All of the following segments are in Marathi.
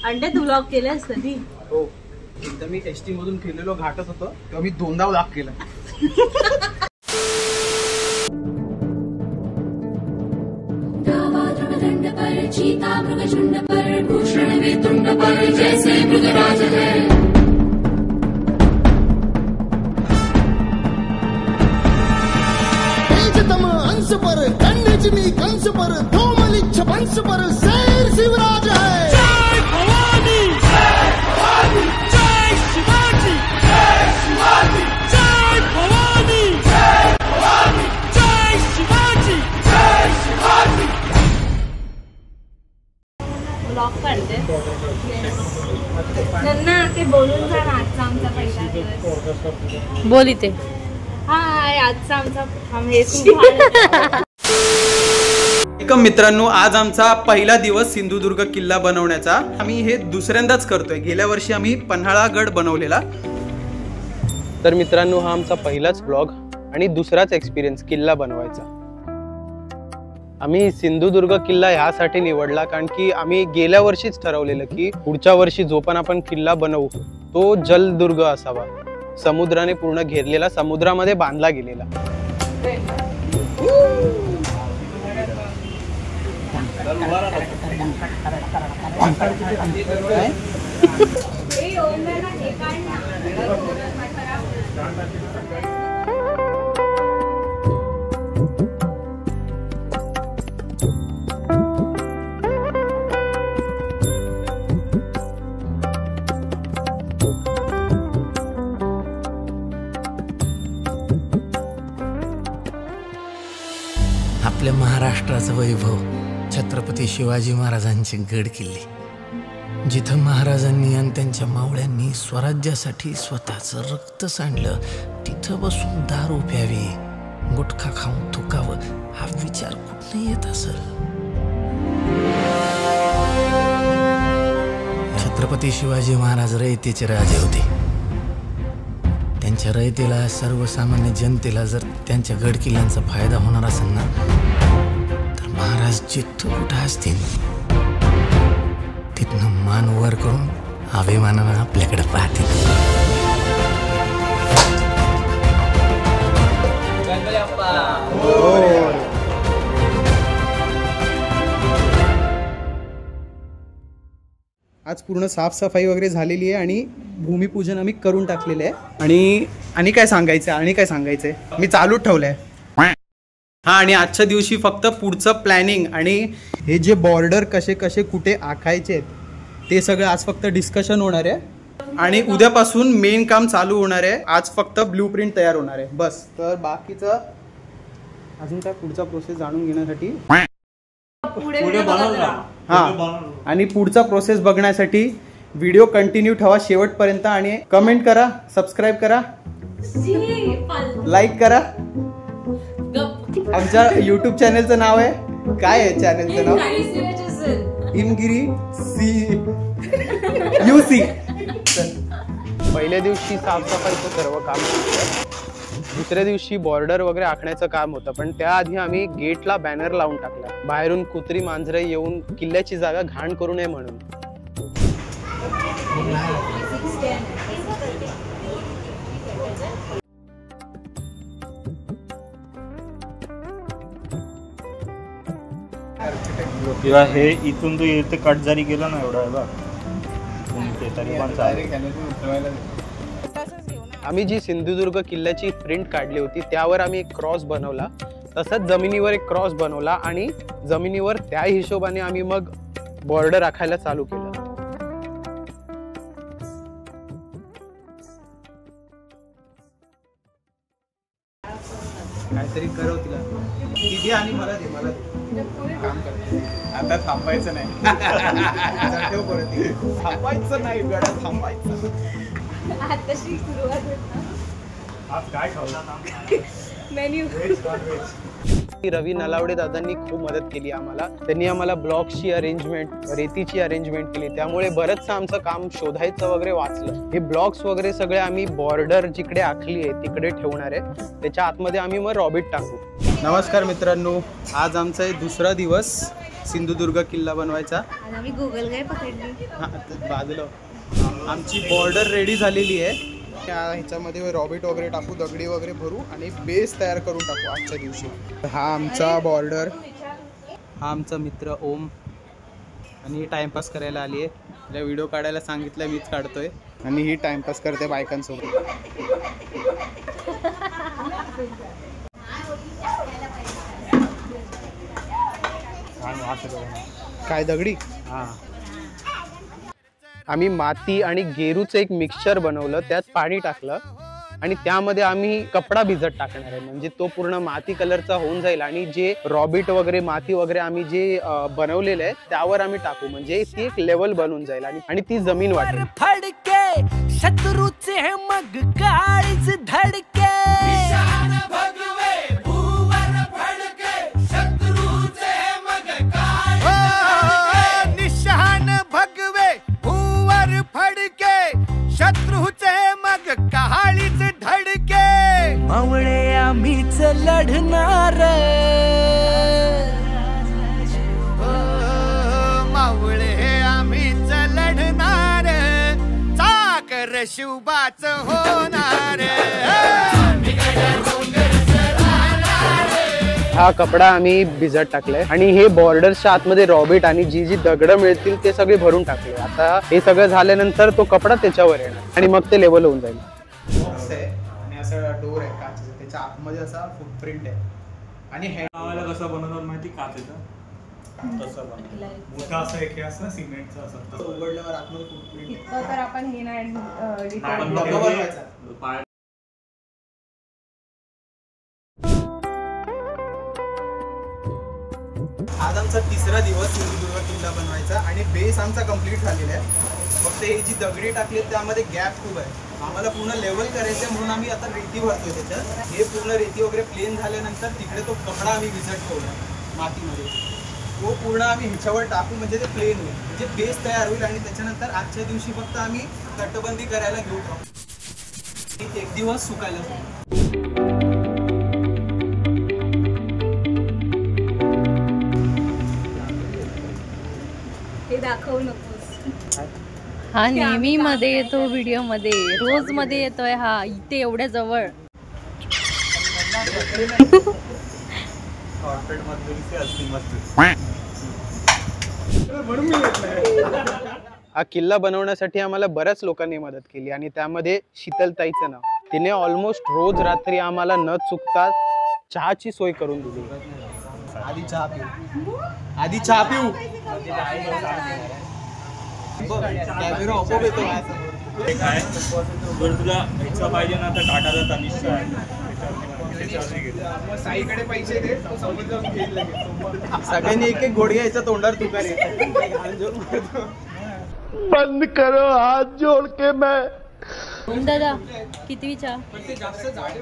अंडे तू ब्लॉग केलेस कधी? हो, एकदा मी एसटी मधून फिरलेलो घाटत होतो तेव्हा मी 2दा ब्लॉग केला. चीता मृगचुंड पर भूषण में तुंड पर जैसे मृगराज है. तेजतम अंश पर खंडजनी कंस पर धूमलिच्छ वंश पर शेर शिवराज है. जय भवानी, जय भवानी, जय शिवाजी, जय शिवाजी, जय भवानी, जय भवानी, जय शिवाजी, जय शिवाजी. ब्लॉग काढते त्यांना ते बोलून जा ना. आजचा आमचा पहिला दिवस बोल इथे. हाय, आजचा आमचा मित्रांनो, आज आमचा पहिला दिवस सिंधुदुर्ग किल्ला बनवण्याचा. आम्ही हे दुसऱ्यांदाच करतोय. गेल्या वर्षी आम्ही पन्हाळागड बनवलेला. तर मित्रांनो, हा आमचा पहिलाच ब्लॉग आणि दुसराच एक्सपिरियन्स किल्ला बनवायचा. आम्ही सिंधुदुर्ग किल्ला ह्यासाठी निवडला कारण की आम्ही गेल्या वर्षीच ठरवलेलं की पुढच्या वर्षी जो पण आपण किल्ला बनवू तो जलदुर्ग असावा, समुद्राने पूर्ण घेरलेला, समुद्रामध्ये बांधला गेलेला. आपल्या महाराष्ट्राचं वैभव छत्रपती शिवाजी महाराजांचे गड किल्ले, जिथं महाराजांनी आणि त्यांच्या मावळ्यांनी स्वराज्यासाठी स्वतःचं रक्त सांडलं, तिथं बसून दारू प्यावी, गुटखा खाऊन थुकावं, हा विचार कुठं येत असेल? छत्रपती शिवाजी महाराज रयतेचे राजे होते. त्यांच्या रयतेला, सर्वसामान्य जनतेला जर त्यांच्या गड किल्ल्यांचा फायदा होणार असेल ना, तर महाराज जिथं कुठं असतील तिथनं मान वर करून अभिमानानं आपल्याकडे पाहतील. आज पूर्ण साफसफाई वगैरे झालेली आहे आणि भूमिपूजन आम्ही करून टाकलेलं आहे. आणि काय सांगायचंय मी चालू ठेवलंय. हा, आणि आजच्या दिवशी फक्त पुढचं प्लॅनिंग आणि हे जे बॉर्डर कसे कसे कुठे आखायचे आहेत ते सगळं आज फक्त डिस्कशन होणार आहे. आणि उद्यापासून मेन काम चालू होणार आहे. आज फक्त ब्लूप्रिंट तयार होणार आहे बस. तर बाकीचं अजून काय पुढचा प्रोसेस जाणून घेण्यासाठी आणि पुढचा प्रोसेस बघण्यासाठी व्हिडिओ कंटिन्यू ठेवा शेवटपर्यंत. आणि कमेंट करा, सबस्क्राईब करा, लाईक करा. आमच्या युट्यूब चॅनलचं नाव आहे, काय आहे चॅनलचं नाव? हिमगिरी UC. पहिल्या दिवशी साफसफाईचं सर्व काम केलं. दुसऱ्या दिवशी बॉर्डर वगैरे आखण्याचं काम होतं, पण त्याआधी आम्ही गेटला बॅनर लावून टाकला, बाहेरून कुत्री मांजरे येऊन किल्ल्याची जागा घाण करू नये म्हणून. किंवा हे इथून तो इथे कट जरी गेला ना एवढा तरी पण आम्ही जी सिंधुदुर्ग किल्ल्याची प्रिंट काढली होती त्यावर आम्ही एक क्रॉस बनवला, तसंच जमिनीवर एक क्रॉस बनवला आणि जमिनीवर त्या हिशोबाने आम्ही मग बॉर्डर आखायला चालू केलं. काहीतरी करव तिला दिदी आणि मला दे काम करते. आता थांबायचं नाही. थांबायचं नाही गड्या, थांबायचं. आताशी सुरुवात आज काय खावला मेन्यू. रवी नलावडे दादांनी खूप मदत केली आम्हाला. त्यांनी आम्हाला ब्लॉक्सची अरेंजमेंट, रेतीची अरेंजमेंट केली, त्यामुळे बरंचसं आमचं काम शोधायचं वगैरे वाचलं. हे ब्लॉक्स वगैरे सगळे आम्ही बॉर्डर जिकडे आखली आहे तिकडे ठेवणार आहे, त्याच्या आतमध्ये आम्ही मग रॉबिट टाकू. नमस्कार मित्रांनो, आज आमचा दुसरा दिवस सिंधुदुर्ग किल्ला बनवायचा. आणि आम्ही गुगल काय पकडली. बाजूला आमची बॉर्डर रेडी झालेली आहे. त्या ह्याच्यामध्ये रॉबिट वगैरे टाकू, दगडी वगैरे भरू आणि बेस तयार करून टाकू आजच्या दिवशी. हा आमचा बॉर्डर, हा आमचा मित्र ओम आणि ही टाइमपास करायला आली आहे. तिला व्हिडिओ काढायला सांगितलं, मीच काढतोय आणि ही टाइमपास करते बायकांसोबत. काय दगडी? हां, आम्ही माती आणि गेरूचं एक मिक्सचर बनवलं, त्यात पाणी टाकलं आणि त्यामध्ये आम्ही कपडा भिजत टाकणार आहे. म्हणजे तो पूर्ण माती कलरचा होऊन जाईल आणि जे रॉबिट वगैरे माती वगैरे आम्ही जे बनवलेलं आहे त्यावर आम्ही टाकू. म्हणजे ती एक लेवल बनून जाईल आणि ती जमीन वाटेल. फडके शत्रूचे मग काळीच धडके, निशान भगवे भूवर फडके, शत्रूचे मग काळीच धडके. मावळे आम्हीच लढणार, मावळे आम्हीच लढणार, चाकर शिवबाच होणार. हा कपडा आम्ही भिजत टाकलाय आणि हे बॉर्डरच्या आतमध्ये रॉबिट आणि जी जी दगडं मिळतील ते सगळे भरून टाकले. आता हे सगळं झाल्यानंतर तो कपडा त्याच्यावर येणार आणि मग ते लेवल होऊन जाईल. बॉक्स आहे आणि असा डोर आहे काचेचा, त्याच्या आतमध्ये असा फुटप्रिंट आहे आणि गावाला कसं बनवतात माहिती काचेचं, तसं बनवलं मोठा असं एक हे असं सिमेंटचं असं उघडल्यावर आतमध्ये फुटप्रिंट. तर आपण हे नाही आज आमचा तिसरा दिवस सिंधुदुर्ग किल्ला बनवायचा आणि बेस आमचा कंप्लीट झालेला आहे. फक्त ही जी दगडी टाकली त्यामध्ये गॅप खूप आहे. आम्हाला पूर्ण लेवल करायचं म्हणून आम्ही आता रेती भरतोय त्याच्यात. हे पूर्ण रेती वगैरे प्लेन झाल्यानंतर तिकडे तो कपडा आम्ही भिजत ठेवला मातीमध्ये, तो पूर्ण आम्ही ह्याच्यावर टाकू म्हणजे ते प्लेन होईल, म्हणजे बेस तयार होईल. आणि त्याच्यानंतर आजच्या दिवशी फक्त आम्ही तटबंदी करायला घेऊ. एक दिवस सुकायला दाखवू नकोस. हा नेहमी मध्ये येतो व्हिडिओ मध्ये, रोज मध्ये येतोय हा, इथे एवढ्या जवळ. हा किल्ला बनवण्यासाठी आम्हाला बऱ्याच लोकांनी मदत केली आणि त्यामध्ये शीतलताईचं नाव. तिने ऑलमोस्ट रोज रात्री आम्हाला न चुकता चहाची सोय करून दिली. आधी चहा पिऊ, आधी चहा पिऊ. कॅमेरा ऑफ येतो. काय जर तुला ह्याचा पाहिजे ना तर टाटाचा तनिष्क आहे, साईकडे पैसे दे, सगळ्यांनी एक एक घोड घ्यायचा तोंडावर तुकार. बंद करो हाथ जोड़ के मैं. दादा किती चहा? जास्त झाडे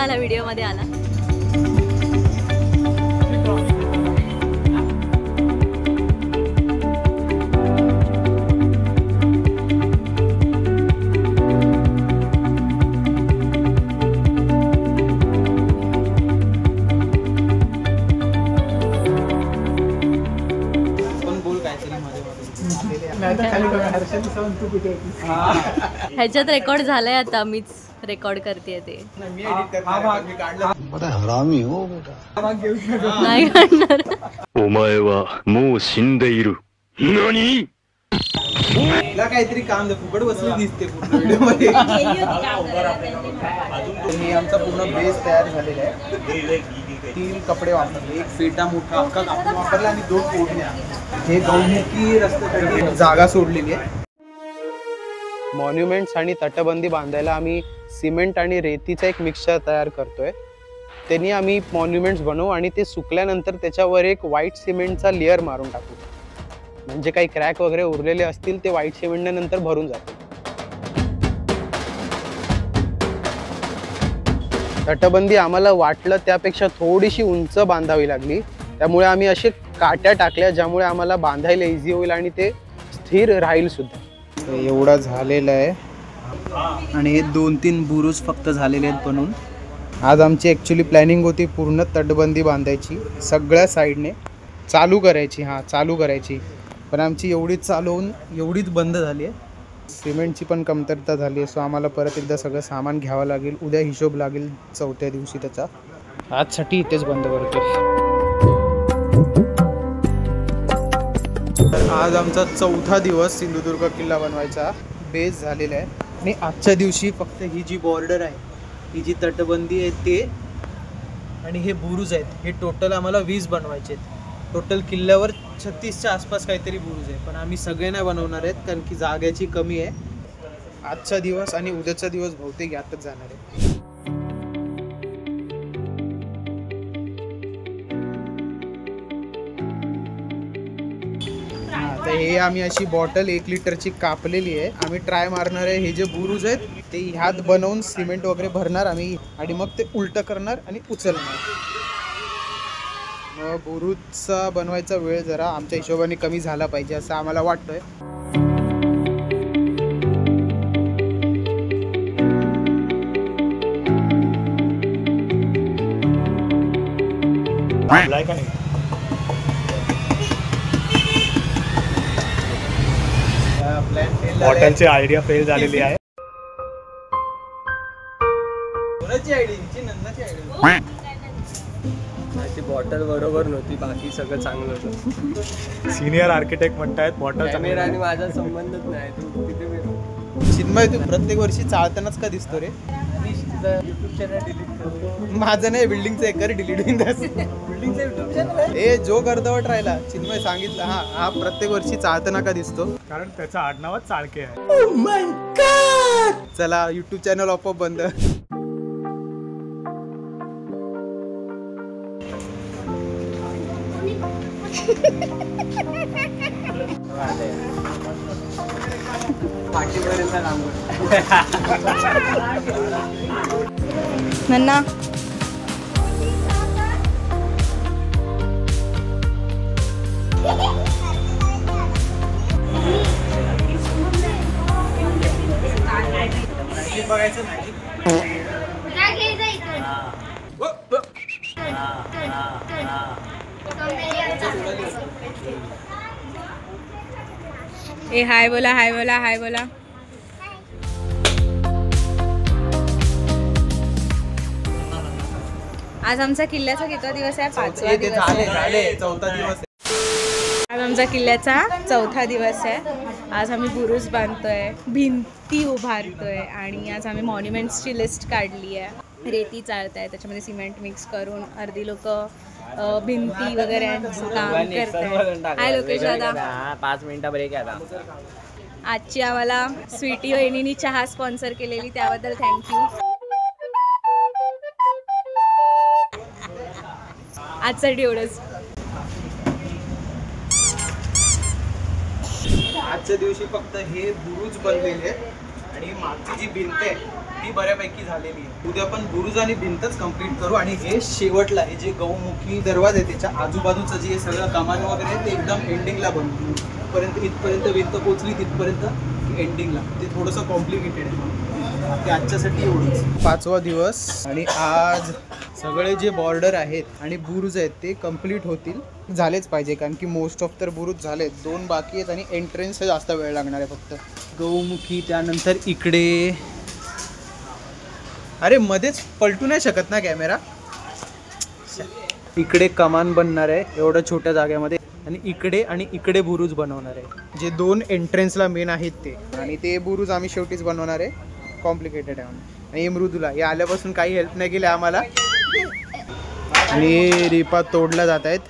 आला व्हिडिओ मध्ये आला. ह्याच्यात रेकॉर्ड झालंय, आता मीच रेकॉर्ड करते ते. नाही काढणार. तिला काहीतरी काम दे, फुकट बसली दिसते पूर्ण व्हिडिओमध्ये. आमचा पूर्ण बेस तयार झालेला आहे. 3 कपडे वापरले, एक फेटा मोठा अख्खा कापून वापरला आणि 2 फोडण्या. हे गौमुखी रस्त्यासाठी जागा सोडलेली आहे. मॉन्युमेंट्स आणि तटबंदी बांधायला आम्ही सिमेंट आणि रेतीचा एक मिक्सचर तयार करतोय. त्यांनी आम्ही मॉन्युमेंट्स बनवू आणि ते सुकल्यानंतर त्याच्यावर एक व्हाईट सिमेंटचा लेअर मारून टाकू. म्हणजे काही क्रॅक वगैरे उरलेले असतील ते व्हाईट सिमेंटने नंतर भरून जाते. तटबंदी आम्हाला वाटलं त्यापेक्षा थोडीशी उंच बांधावी लागली, त्यामुळे आम्ही असे काट्या टाकल्या ज्यामुळे आम्हाला बांधायला इझी होईल आणि ते स्थिर राहील सुद्धा. एवढा झालेला आहे आणि हे 2-3 बुरुज फक्त झालेले आहेत बनून. आज आमची ॲक्च्युली प्लॅनिंग होती पूर्ण तटबंदी बांधायची सगळ्या साईडने चालू करायची पण आमची एवढीच चालू होऊन एवढीच बंद झाली आहे. सिमेंटची पण कमतरता झाली आहे. सो आम्हाला परत एकदा सगळं सामान घ्यावं लागेल. उद्या हिशोब लागेल 4थ्या दिवशी त्याचा. आजसाठी इथेच बंद करतो. आज आमचा 4था दिवस सिंधुदुर्ग किल्ला बनवायचा बेस झालेला आहे. आणि आजच्या दिवशी फक्त ही जी बॉर्डर आहे, ही जी तटबंदी आहे ते आणि हे बुरुज आहेत, हे टोटल आम्हाला 20 बनवायचे आहेत. टोटल किल्ल्यावर 36च्या आसपास काहीतरी बुरुज आहे, पण आम्ही सगळे नाही बनवणार आहेत कारण की जागेची कमी आहे. आजचा दिवस आणि उद्याचा दिवस बहुतेक यातच जाणार आहे. तर हे आम्ही अशी बॉटल 1 लिटरची कापलेली आहे. आम्ही ट्राय मारणार आहे. हे जे बुरुज आहेत ते ह्यात बनवून सिमेंट वगैरे भरणार आम्ही आणि मग ते उलटं करणार आणि उचलणार. मग बुरुजचा बनवायचा वेळ जरा आमच्या हिशोबाने कमी झाला पाहिजे असं आम्हाला वाटतंय. हॉटेलची आयडिया फेल झालेली आहे. बॉटल बरोबर नव्हती, बाकी सगळं चांगलं होतं. सिनियर आर्किटेक्ट म्हणतायत बॉटल कॅमेरा आणि माझा संबंधच नाही. तू तिथे चिन्मय तू प्रत्येक वर्षी चालतानाच का दिसतो रे? युट्यूब चॅनल डिलीट करतो. माझं नाही, बिल्डिंगचं एकर डिलीट होईल. बिल्डिंगचं युट्यूब चॅनल हे जो अर्धवट राहिला चिन्मय सांगितलं. हा प्रत्येक वर्षी चालताना का दिसतो? कारण त्याचा आडनावच चाळके आहे. चला युट्यूब चॅनल आपोआप बंद. पाठीपर्यंत काम नन्ना बघायचं नाही. ए हाय बोला, हाय बोला, हाय बोला. आज आमचा किल्ल्याचा कितवा दिवस आहे? 5वा दिवस आहे. 4था दिवस आहे. आज आमचा किल्ल्याचा 4था दिवस आहे. आज आम्ही बुरुज बांधतोय, भिंती उभारतोय आणि आज आम्ही मॉन्युमेंट्सची लिस्ट काढली आहे. रेती चालत आहे, त्याच्यामध्ये सिमेंट मिक्स करून अर्धी लोक भिंती वगैरे काम करतात. हाय लोकेश दादा. 5 मिनिटं ब्रेक आहे आता. आजची आम्हाला स्वीटी वहिनीनी चहा स्पॉन्सर केलेली त्याबद्दल थँक्यू. आजसाठी एवढंच. आजच्या दिवशी फक्त हे बुरुज बनलेले आहेत आणि मागची जी भिंत आहे ती बऱ्यापैकी झालेली आहे. उद्या पण बुरुज आणि भिंतच कम्प्लीट करू आणि हे शेवटला हे जे गौमुखी दरवाजा आहे त्याच्या आजूबाजूचं जे सगळं कमान वगैरे आहे ते एकदम एंडिंगला बनवू. इथपर्यंत भिंत पोचली तिथपर्यंत एंडिंगला. ते थोडंसं कॉम्प्लिकेटेड आहे. ते आजच्यासाठी एवढंच. 5वा दिवस आणि आज सगळे जे बॉर्डर आहेत आणि बुरुज आहेत ते कम्प्लीट होतील. झालेच पाहिजे कारण की मोस्ट ऑफ तर बुरुज झालेत. 2 बाकी आहेत आणि एंट्रन्स जास्त वेळ लागणार आहे फक्त. गौमुखी त्यानंतर इकडे. अरे मध्येच पलटू नाही शकत ना कॅमेरा. इकडे कमान बनणार आहे एवढ्या छोट्या जागेमध्ये आणि इकडे बुरुज बनवणार आहे. जे 2 एंट्रन्सला मेन आहेत ते आणि ते बुरुज आम्ही शेवटीच बनवणार आहे. कॉम्प्लिकेटेड आहे आणि मृदूला हे आल्यापासून काही हेल्प नाही केली आम्हाला. आणि रिपा तोडल्या जात आहेत.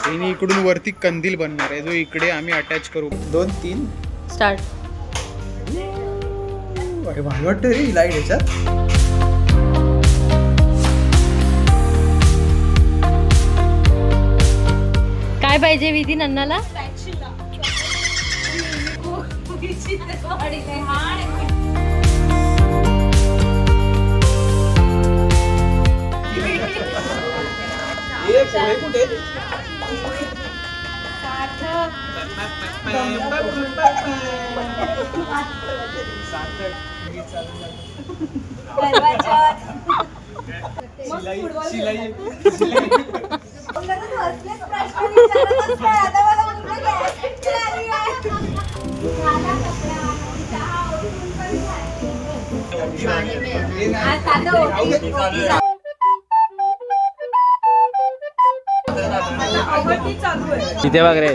आणि इकडून वरती कंदील बनणार आहे जो इकडे आम्ही अटॅच करू. 2-3 स्टार्ट. भारी वाटतं रे लाईट ह्याच्यात. काय पाहिजे विधी नन्नाला? कुठे तिथे बघ रे.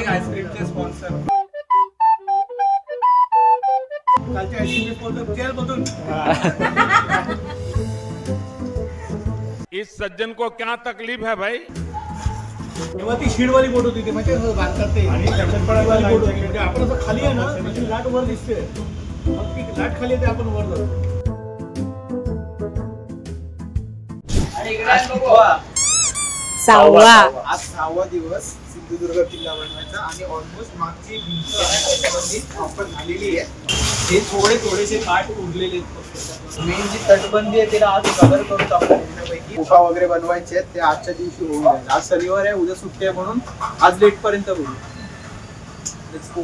आईस्क्रीमचे स्पॉन्सर कालचे आईस्क्रीम स्पॉन्सर चल बघून. इस सज्जन को क्या तकलीफ है भाई? तेव्हा ती शीडवाली बोट होती, ते म्हणजे बांधतात ते आणि चटपटवाली बोट होती. म्हणजे आपण असं खाली आहे ना, म्हणजे लाट वर दिसते, मग ती लाट खाली येते, आपण वर जातो. सहावा आज 6वा दिवस सिंधुदुर्ग किल्ला बनवायचा आणि ऑलमोस्ट मागची भिंत प्रॉपर झालेली आहे. हे थोडेसे काठ उरलेले आहेत. मेन जी तटबंदी आहे तिला आज कव्हर करून टाकण्यापैकी गुफा वगैरे बनवायचे आहेत, ते आजच्या दिवशी होऊन जाईल. आज शनिवार आहे, उद्या सुट्टी आहे, म्हणून आज लेट पर्यंत होईल. Let's go.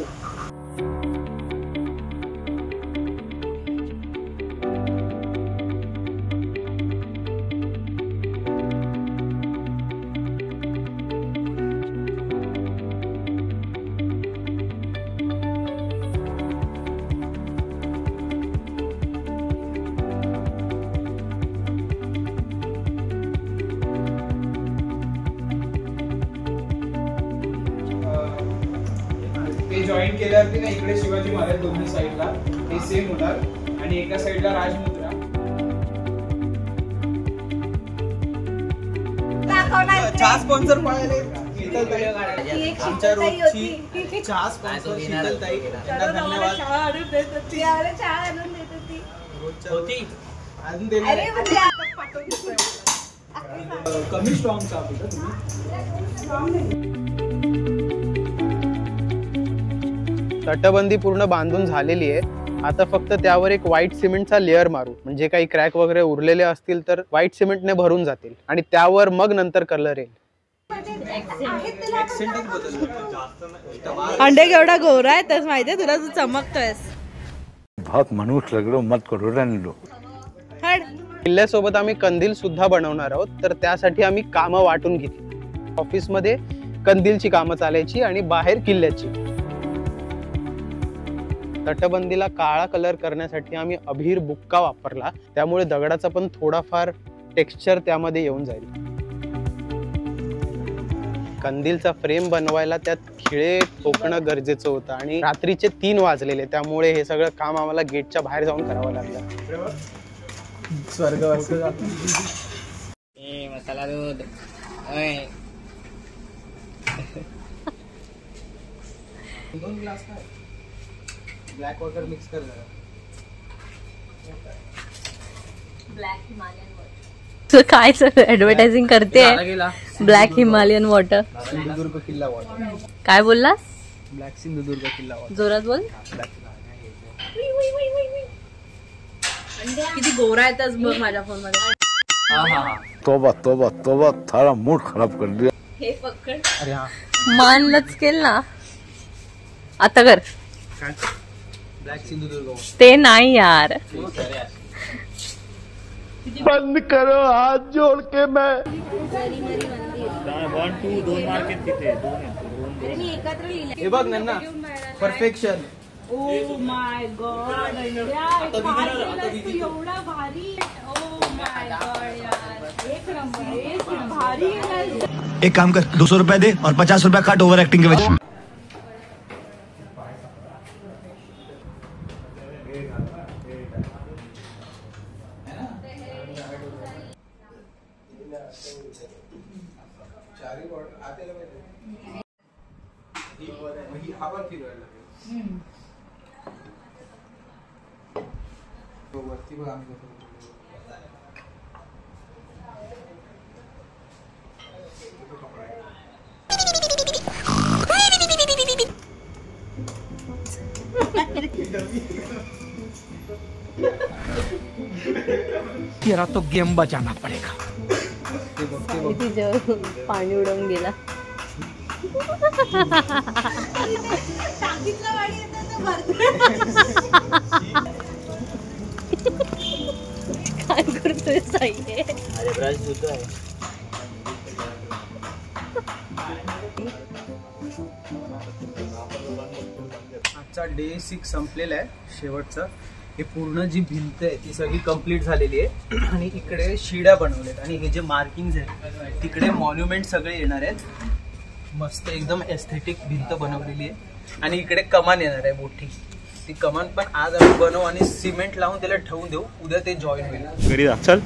ते जॉईन केल्यावरती ना इकडे शिवाजी महाराज दोन्ही साईडला हे सेम होणार आणि एका साईडला राजमुद्रा. चहा स्पॉन्सर पाहिजे आमच्या रोजची चहा स्पॉन्सर शीतलताई, त्यांना धन्यवाद. अजून कमी स्ट्रॉंग चहा पिता तुम्ही. तटबंदी पूर्ण बांधून झालेली आहे. आता फक्त त्यावर एक व्हाईट सिमेंटचा लेअर मारू, म्हणजे काही क्रॅक वगैरे उरलेले असतील तर व्हाईट सिमेंटने भरून जातील आणि त्यावर मग नंतर कलर येईल. अंडे केवढा गोरा आहे तस माहितीये तुला, तू चमकतोयस. बहुत मनुष्य लग लो, मत करो रहने लो. किल्ल्यासोबत आम्ही कंदील सुद्धा बनवणार आहोत, तर त्यासाठी आम्ही कामं वाटून घेतली. ऑफिसमध्ये कंदीलची कामं चालायची आणि बाहेर किल्ल्याची. तटबंदीला काळा कलर करण्यासाठी आम्ही अभीर बुक्का वापरला, त्यामुळे दगडाचा पण थोडाफार टेक्स्चर त्यामध्ये येऊन जाईल. कंदीलचा फ्रेम बनवायला त्यात खिळे ठोकणं गरजेचं होतं आणि रात्रीचे 3 वाजलेले, त्यामुळे हे सगळं काम आम्हाला गेटच्या बाहेर जाऊन करावं लागलं. स्वर्गवासी मसाला दूध दोन ग्लास काय ब्लॅक वॉटर मिक्स कर जरा. तू काय सर ऍडव्हर्टायझिंग करते ब्लॅक हिमालयन वॉटर. सिंधुदुर्ग किल्ला वॉटर. काय बोललास? ब्लॅक सिंधुदुर्ग किल्ला वॉटर. जोरात बोल. किती गोरा येतच बघ माझ्या फोन मध्ये. तोबा तोबा तोबा, थारा मूड खराब कर दिया. हे पकड. अरे हा मान लचकेल ना आता कर. ब्लॅक सिंधुदुर्ग ते नाही यार. बंद करो हाथ जोड़ के. मैं 1 2 2 मार्क तिथे 2 आहेत. हे बघ ना परफेक्शन. ओ माय गॉड एवढा भारी. ओ माय गॉड यार एक नंबर, एक भारी. एक काम कर, 200 रुपए दे और 50 रुपए काट ओवर एक्टिंग के वजह. तेरा तो गेम बचाना पड़ेगा. तिच्यावर पाणी उडवून गेला. काय करतोय साई? आजचा डे 6 संपलेला आहे, शेवटचा. हे पूर्ण जी भिंत आहे ती सगळी कंप्लीट झालेली आहे आणि इकडे शिड्या बनवल्यात आणि हे जे मार्किंग्स आहेत तिकडे मॉन्युमेंट सगळे येणार आहेत. मस्त एकदम एस्थेटिक भिंत बनवलेली आहे आणि इकडे कमान येणार आहे मोठी. ती कमान पण आज आम्ही बनवू आणि सिमेंट लावून त्याला ठेवून देऊ. उद्या ते जॉईन होईल. घरी जा चल.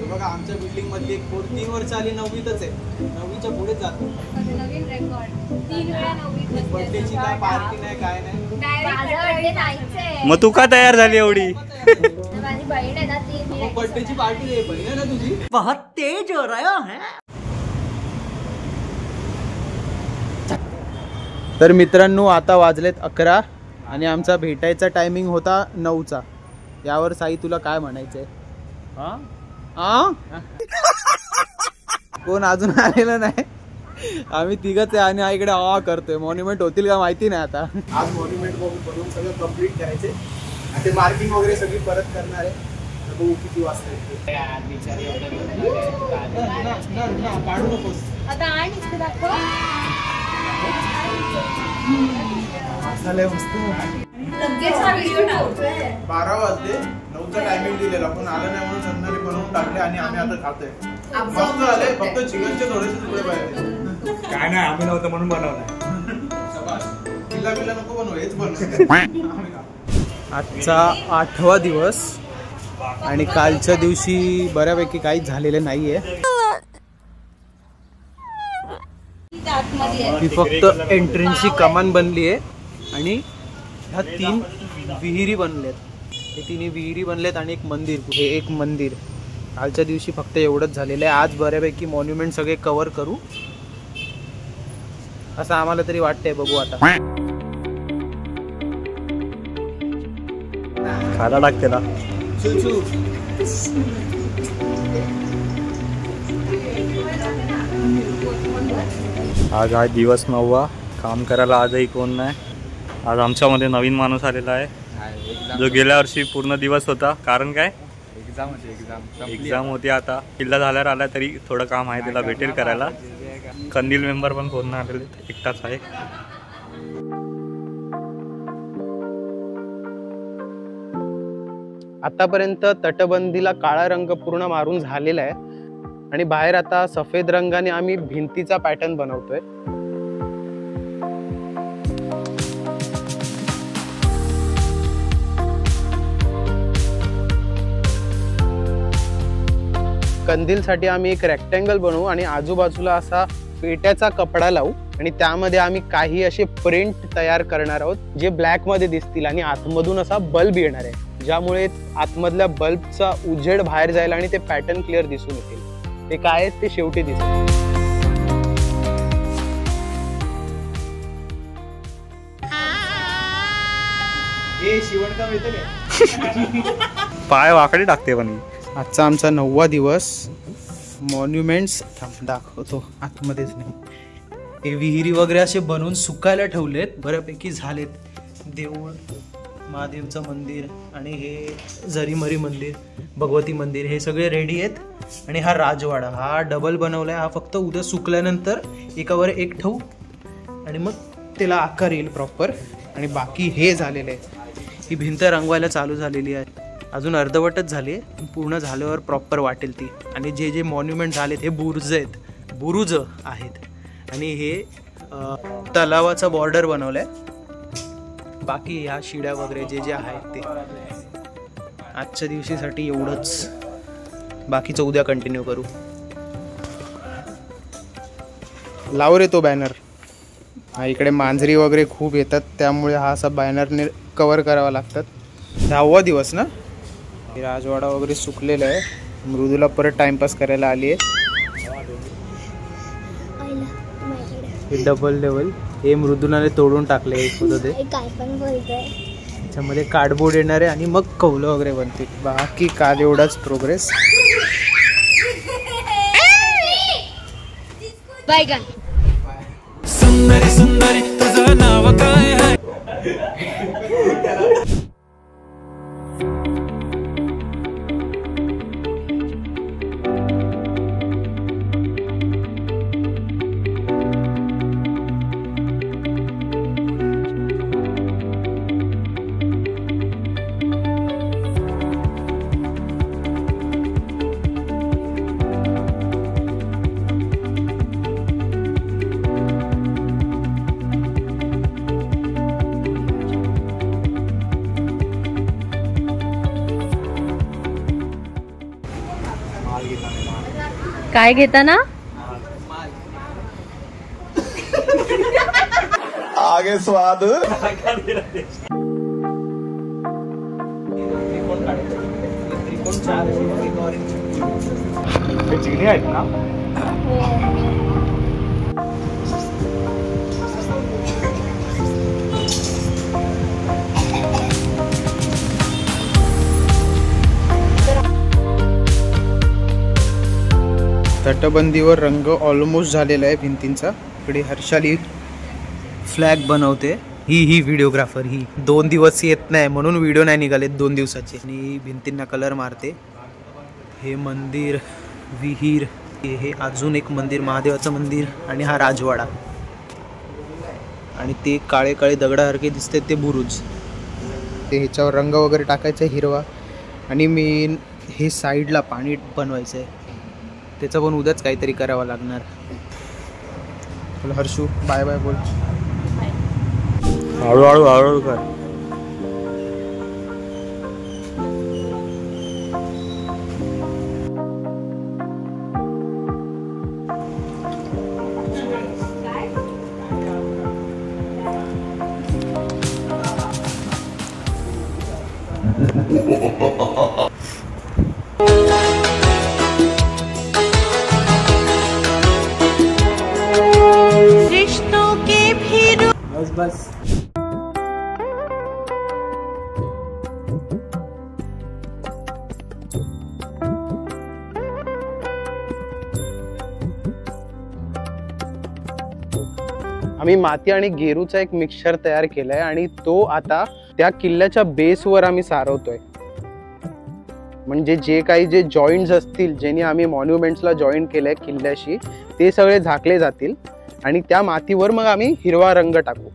बघा आमच्या बिल्डिंग मधली एक पोर 3 वर्ष आली 9वीतच आहे. 9वीच्या पुढे जातो. नवीन रेकॉर्ड 3 वेळा 9वीत बर्थडेची काय पार्टी नाही काय नाही. मग तू का तयार झाली एवढी? माझी बहीण आहे ना ती बर्थडेची पार्टी दे. बहीण आहे ना तुझी? बहुत तेज हो रहा है. तर मित्रांनो आता वाजलेत 11 आणि आमचा भेटायचा टायमिंग होता 9चा. यावर साई तुला काय म्हणायचंय? कोण अजून आलेलं नाही. आम्ही तिघच आहे आणि हा इकडे करतोय. मॉन्युमेंट होतील का माहिती नाही. आता आज मॉन्युमेंट बनवून सगळं कम्प्लीट करायचे. ते मार्किंग वगैरे सगळी परत करणार आहे. बघू किती वाजता काढू नकोस आता. आणि दाखव झालंय मस्त. 12 वाजले. 9चा टायमिंग दिलेला पण आलं नाही म्हणून संध्याकाळी बनवून टाकले आणि आम्ही आता खातोय. मस्त झाले. फक्त चिकनचे थोडेसे तुकडे पाहिजे. काय नाही आम्ही नव्हतं म्हणून बनवलं. पिल्ला पिल्ला नको बनवू, हेच बनवू. आजचा 8वा दिवस आणि कालच्या दिवशी बऱ्यापैकी काहीच झालेलं नाहीये. ही फक्त एंट्रन्सची कमान बनली आहे आणि ह्या 3 विहिरी बनल्यात. हे 3 विहिरी बनलेत आणि एक मंदिर. हे एक मंदिर. कालच्या दिवशी फक्त एवढंच झालेलं आहे. आज बऱ्यापैकी मॉन्युमेंट सगळे कव्हर करू असं आम्हाला तरी वाटतंय. बघू आता. खायला टाकते ना. आज हा दिवस 9वा. काम करायला आजही कोण नाही. आज आमच्यामध्ये नवीन माणूस आलेला आहे जो गेल्या वर्षी पूर्ण दिवस होता. कारण काय एक्झाम होती. आता किल्ला झाल्यावर आला तरी थोडं काम आहे त्याला भेटेल करायला. कंदील मेंबर पण पूर्ण आलेले, एकटाच आहे. आतापर्यंत तटबंदीला काळा रंग पूर्ण मारून झालेला आहे आणि बाहेर आता सफेद रंगाने आम्ही भिंतीचा पॅटर्न बनवतोय. कंदीलसाठी आम्ही एक रेक्टँगल बनवू आणि आजूबाजूला असा पेट्याचा कपडा लावू आणि त्यामध्ये आम्ही काही असे प्रिंट तयार करणार आहोत जे ब्लॅक मध्ये दिसतील आणि आतमधून असा बल्ब येणार आहे, ज्यामुळे आतमधल्या बल्बचा उजेड बाहेर जाईल आणि ते पॅटर्न क्लिअर दिसून येतील. ते काय आहेत ते शेवटी दिसेल. शिवणकाम येतं का? पाय वाकडे टाकते पण. आजचा आमचा 9वा दिवस. मॉन्युमेंट्स दाखवतो आतमध्येच नाही. हे विहिरी वगैरे असे बनवून सुकायला ठेवलेत, बऱ्यापैकी झालेत. देऊळ, महादेवचं मंदिर आणि हे जरीमरी मंदिर, भगवती मंदिर, हे सगळे रेडी आहेत. आणि हा राजवाडा, हा डबल बनवलाय. हा फक्त उद्या सुकल्यानंतर एकावर एक ठेवू आणि मग त्याला आकार येईल प्रॉपर. आणि बाकी हे झालेलं आहे. ही भिंत रंगवायला चालू झालेली आहे. अजून अर्धवटच झाली आहे. पूर्ण झाल्यावर प्रॉपर वाटेल ती. आणि जे जे मॉन्युमेंट झालेत हे बुरुज आहेत. आणि हे तलावाचा बॉर्डर बनवलाय. बाकी ह्या शिड्या वगैरे जे जे आहेत ते. आजच्या दिवशीसाठी एवढंच. बाकीचं उद्या कंटिन्यू करू. लाव रे तो बॅनर. हा इकडे मांजरी वगैरे खूप येतात त्यामुळे हा असा बॅनरने कव्हर करावा लागतात. 10वा दिवस ना. राजवाडा वगैरे सुकलेला आहे. मृदूला परत टाइमपास करायला आली आहे. हे डबल लेवल हे मृदुलाने तोडून टाकले. एक होतं ते काय पण बोलतोय. त्याच्यामध्ये कार्डबोर्ड येणार आहे आणि मग कौलं वगैरे बनतील. बाकी काल एवढाच प्रोग्रेस. बैगन. सुंदरी सुंदरी तुझं नाव काय आहे? काय घेताना? आगे स्वाद. चिकनी आहेत ना? तटबंदीवर रंग ऑलमोस्ट झालेला आहे भिंतींचा. इकडे हर्षाली फ्लॅग बनवते. ही व्हिडिओग्राफर ही 2 दिवस येत नाही म्हणून व्हिडिओ नाही निघालेत 2 दिवसाचे. आणि भिंतींना कलर मारते. हे मंदिर, विहीर, हे अजून एक मंदिर, महादेवाचं मंदिर, आणि हा राजवाडा. आणि ते काळे काळे दगडासारखे दिसते ते बुरुज. ते ह्याच्यावर रंग वगैरे टाकायचं हिरवा. आणि मेन हे साईडला पाणी बनवायचं आहे. त्याचं पण उद्याच काहीतरी करावं लागणार. हर्षू बाय बाय बोल. हळूहळू हळूहळू कर. बस आम्ही माती आणि गेरूचा एक मिक्सचर तयार केलाय आणि तो आता त्या किल्ल्याच्या बेसवर आम्ही सारवतोय. म्हणजे जे काही जे जॉईंट्स असतील ज्यांनी आम्ही मॉन्युमेंट्सला जॉईंट केलंय किल्ल्याशी ते सगळे झाकले जातील आणि त्या मातीवर मग आम्ही हिरवा रंग टाकू.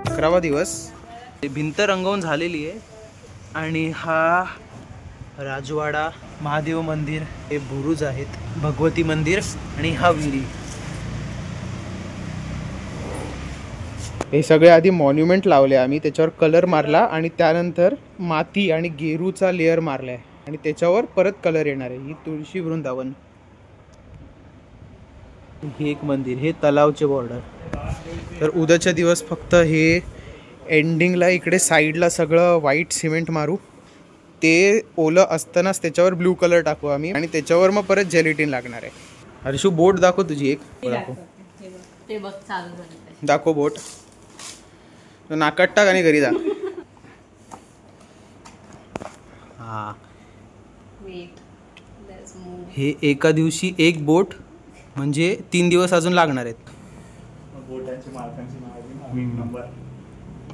अकरावा दिवस. भिंत रंगवून झालेली आहे. आणि हा राजवाडा, महादेव मंदिर, हे बुरुज आहेत, भगवती मंदिर आणि हा विहिरी. हे सगळे आधी मॉन्युमेंट लावले आम्ही, त्याच्यावर कलर मारला आणि त्यानंतर माती आणि गेरूचा लेअर मारलाय आणि त्याच्यावर परत कलर येणार आहे. ही तुळशी वृंदावन. हे एक मंदिर, हे तलावचे बॉर्डर. तर उद्याच्या दिवस फक्त हे एंडिंगला इकडे साईडला सगळं व्हाईट सिमेंट मारू. ते ओलं असतानाच त्याच्यावर ब्लू कलर टाकू आम्ही आणि त्याच्यावर मग परत जेलिटिन लागणार आहे. हर्षू बोट दाखव तुझी एक. दाखव बोट. नाकात टाक आणि घरी जा. हा, हे एका दिवशी एक बोट म्हणजे 3 दिवस अजून लागणार आहेत.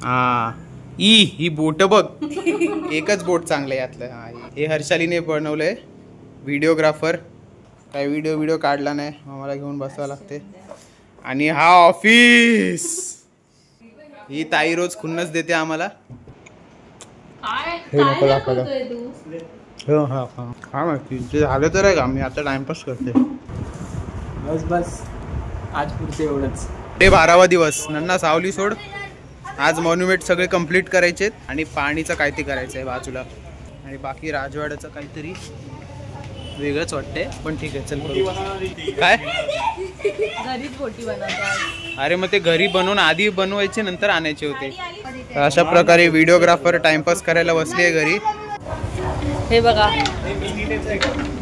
हा, ही बोट बघ. एकच बोट चांगलं यातलं. हा, हे हर्षालीने बनवलंय, व्हिडिओग्राफर. काय व्हिडिओ काढला नाही, आम्हाला घेऊन बसावं लागते. आणि हा ऑफिस. ही ताई रोज खुन्नस देते आम्हाला. हे नको दाखवायला. हा माहिती ते झालं तर आहे का, मी आता टाइमपास करते. बस आज पुढचे एवढंच. ते 12वा दिवस. नन्ना सावली सोड. आज मॉन्युमेंट सगळे कंप्लीट करायचे आणि पाणीचं काय ते करायचं आहे बाजूला. आणि बाकी राजवाड्याचं काहीतरी वेगळंच वाटतंय, पण ठीक आहे चल करू. काय घरीच बोटी बनवतात. अरे मग ते घरी बनवून आधी बनवायचे नंतर आणायचे होते. अशा प्रकारे व्हिडिओग्राफर टाइमपास करायला बसली आहे घरी. हे बघा.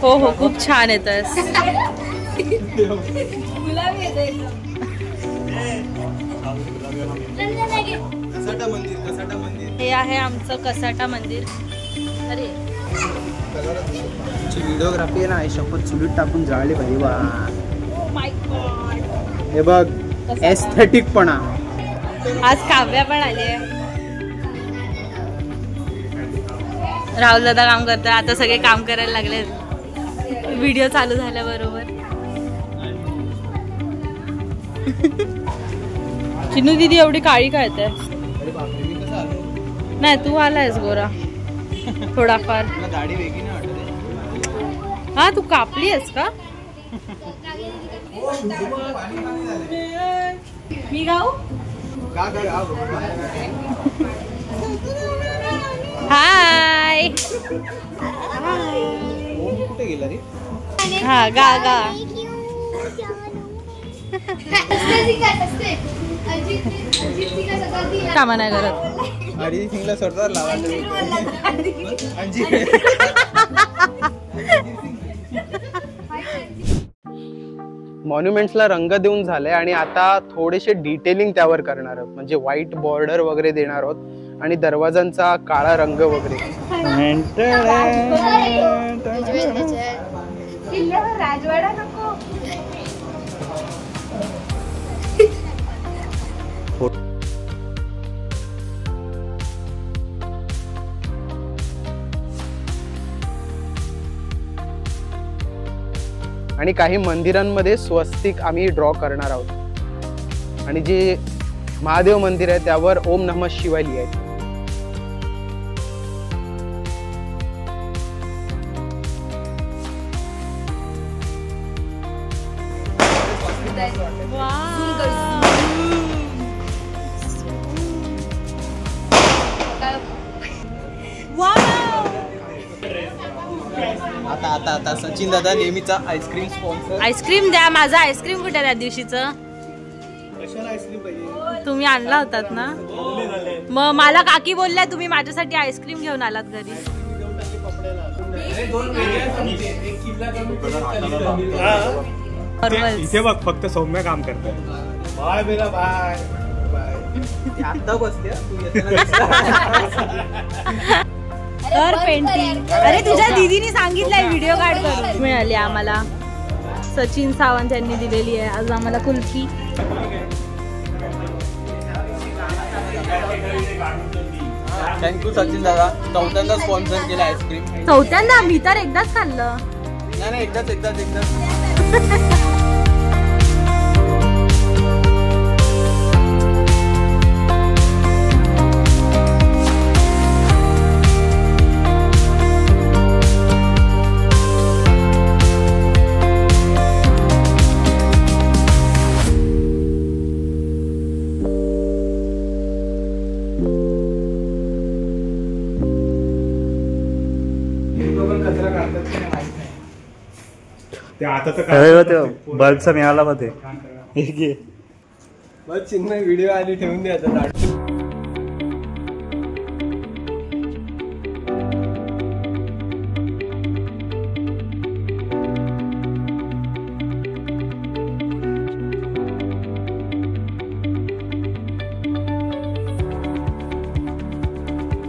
हो खूप छान येतस. गुलाबी येते कसाटा मंदिर. हे आहे आमचं कसाटा मंदिर. अरे व्हिडिओग्राफी आहे ना, शपथ चुलीत टाकून जाळली पाहिजे बा. माय गॉड. हे बघ एस्थेटिकपणा. आज काव्या पण आली आहे. राहुल दादा काम करतात, आता सगळे काम करायला लागले व्हिडिओ चालू झाल्याबरोबर. चिनू दीदी एवढी काळी कळते. नाही तू आलायस गोरा थोडाफार. गाडी वेगळी नाही वाटत. हा तू कापली आहेस का? मी गाऊ. हाय. कुठे गेला रे? हा गा गा. कामा नाही करत. अरिजित सिंगला सरदार लावा. मॉन्युमेंट्सला रंग देऊन झालंय आणि आता थोडेसे डिटेलिंग त्यावर करणार आहोत. म्हणजे व्हाईट बॉर्डर वगैरे देणार आहोत आणि दरवाजांचा काळा रंग वगैरे. राजवाडा नको. आणि काही मंदिरांमध्ये स्वस्तिक आम्ही ड्रॉ करणार आहोत. आणि जे महादेव मंदिर आहे त्यावर ओम नमः शिवाय लिहायचं. आता सचिन दादा नेहमीचा आईस्क्रीम स्पॉन्सर. आईस्क्रीम द्या. माझा आईस्क्रीम कुठे त्या दिवशीचं? तुम्ही आणला होतात ना. मग मला काकी बोलल्या तुम्ही माझ्यासाठी आईस्क्रीम घेऊन आलात घरी. इथे बघ फक्त सौम्य काम करते. Bye Bela bye bye. आता बसते तर पेंटिंग. अरे तुझ्या दीदीने सांगितलंय व्हिडिओ काढ करून. मिळाली आम्हाला. सचिन सावंत यांनी दिलेली आहे आज आम्हाला कुल्फी. थँक्यू सचिन दादा. चौथ्यांदा स्पॉन्सर केलं आईस्क्रीम. चौथ्यांदा? मी तर एकदाच खाल्लं. नाही एकदाच. बल्बचा मिळाला बघ. ते बस चिन्मय व्हिडिओ आली ठेवून द्यायचा.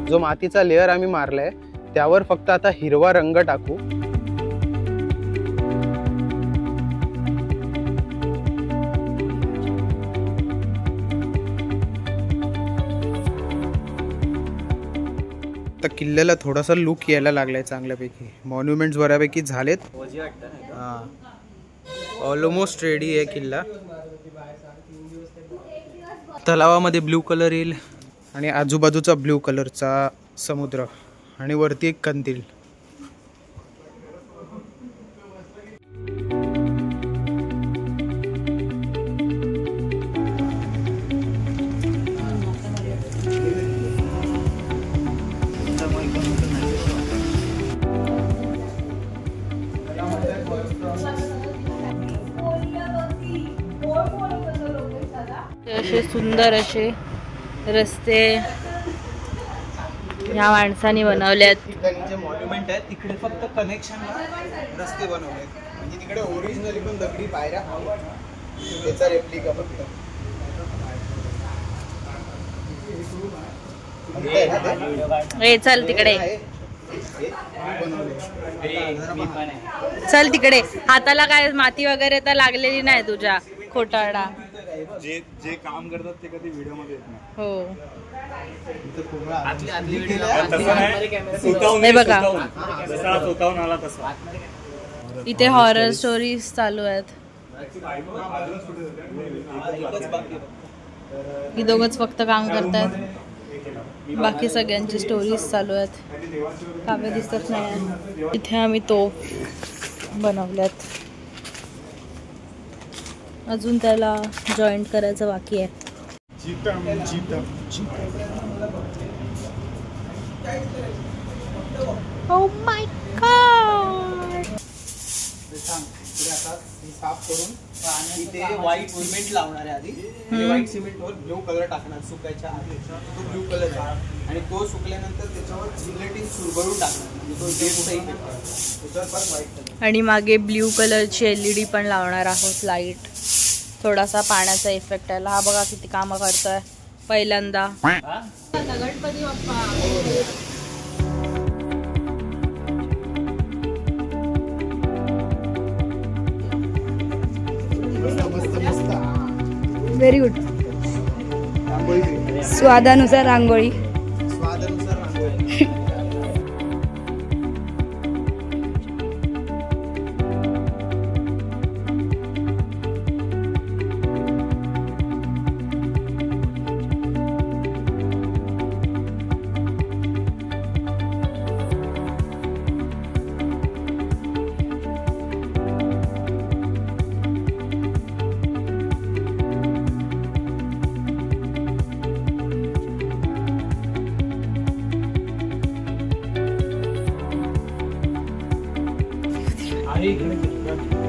जो मातीचा लेअर आम्ही मारलाय त्यावर फक्त आता हिरवा रंग टाकू. आता किल्ल्याला थोडासा लुक यायला लागलाय चांगल्यापैकी. मॉन्युमेंट्स बऱ्यापैकी झालेत. ऑलमोस्ट रेडी आहे किल्ला. तलावामध्ये ब्ल्यू कलर येईल आणि आजूबाजूचा ब्ल्यू कलरचा समुद्र आणि वरती एक कंदील. असे सुंदर असे रस्ते ह्या माणसांनी बनवल्यात. जे मॉन्युमेंट आहे तिकडे फक्त कनेक्शन रस्ते बनवले. म्हणजे तिकडे ओरिजिनली पण दगडी पायऱ्या त्याचा रेप्लिका फक्त. ए चल तिकडे, चल तिकडे. हाताला काय माती वगैरे तर लागलेली नाही तुझ्या, खोटारडा. जे काम करतात ते कधी व्हिडिओ मध्ये येत नाही. हो हे बघा, स्वतःहून आला तसा. इथे हॉरर स्टोरीज चालू आहेत. ही दोघंच फक्त काम करतात, बाकी सगळ्यांची स्टोरीज चालू आहेत. काव्य दिसत नाही. इथे आम्ही तोफ बनवल्यात, अजून त्याला जॉईंट करायचं बाकी आहे. Oh my God! साफ करून इथे व्हाईट सिमेंट लावणार आहे आधी. व्हाईट सिमेंटवर ब्लू कलर टाकणार सुकायच्या आधी. तो ब्लू कलर आहे आणि तो सुकल्यानंतर त्याच्यावर जिलेटिन चुरबरून टाकणार म्हणजे तो जेल सही त्याच्यावर परत व्हाईट कलर. आणि मागे ब्ल्यू कलरची LED पण लावणार आहोत, लाईट. थोडासा पाण्याचा इफेक्ट आहे. हा बघा किती कामं करतोय पहिल्यांदा. गणपती बाप्पा. Very good. स्वादानुसार रांगोळी. स्वादानुसार रांगोळी.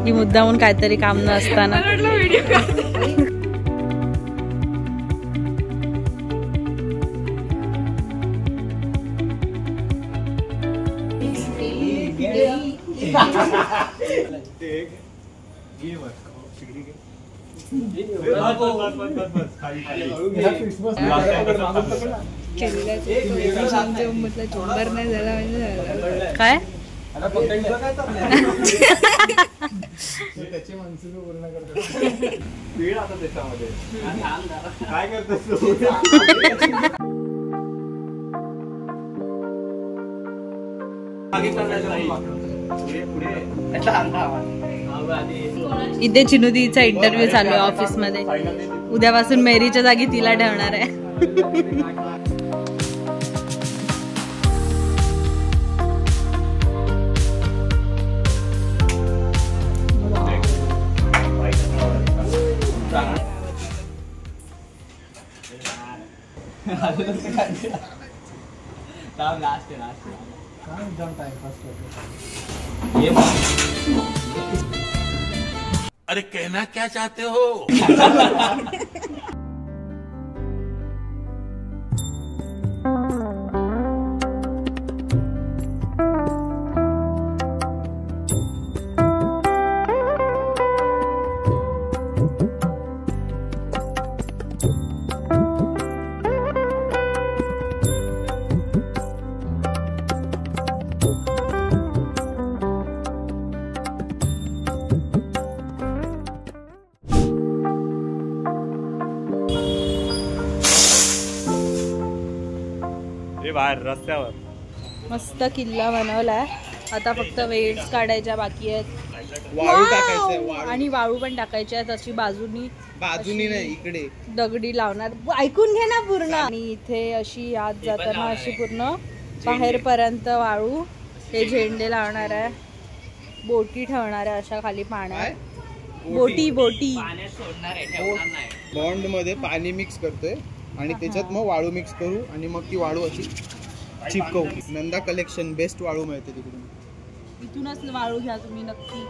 ही मुद्दामून काहीतरी काम न असताना. काय त्याची मनसुबे पूर्ण करतो. वेळ आता त्याच्यामध्ये काय करतोस इथे चिनुदीचा इंटरव्ह्यू चालू आहे ऑफिस मध्ये. उद्यापासून मेरीच्या जागी तिला ठेवणार आहे. अरे कहना क्या चाहते हो? बाहेर रस्त्यावर मस्त किल्ला बनवलाय. आता फक्त वेट्स काढायच्या बाकी आहेत. वाळू टाकायचं आणि वाळू पण टाकायची आहेत. अशी बाजूनी नाही इकडे दगडी लावणार. ऐकून घे ना पूर्ण. आणि इथे अशी आत जाताना अशी पूर्ण बाहेर पर्यंत वाळू. हे झेंडे लावणार आहे. बोटी ठेवणार आहे अशा खाली पाण्यात. बोटी बॉन्ड मध्ये पाणी मिक्स करतोय आणि त्याच्यात मग वाळू मिक्स करू आणि मग ती वाळू अशी चिपकवू. नंदा कलेक्शन बेस्ट वाळू मिळते तिकडून. इथूनच वाळू घ्या तुम्ही नक्की.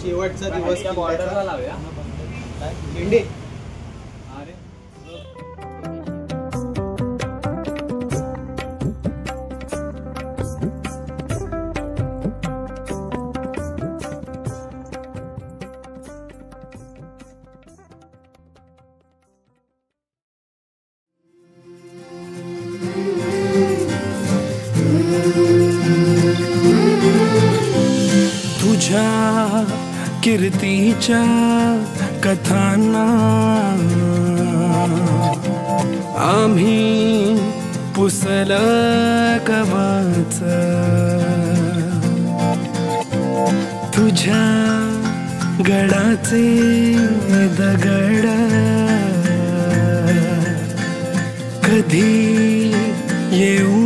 शेवटचा दिवस भेंडे. तुझ्या कीर्तीच्या कथांना आम्ही पुसल कवच, तुझ्या गडाचे दगड कधी येऊ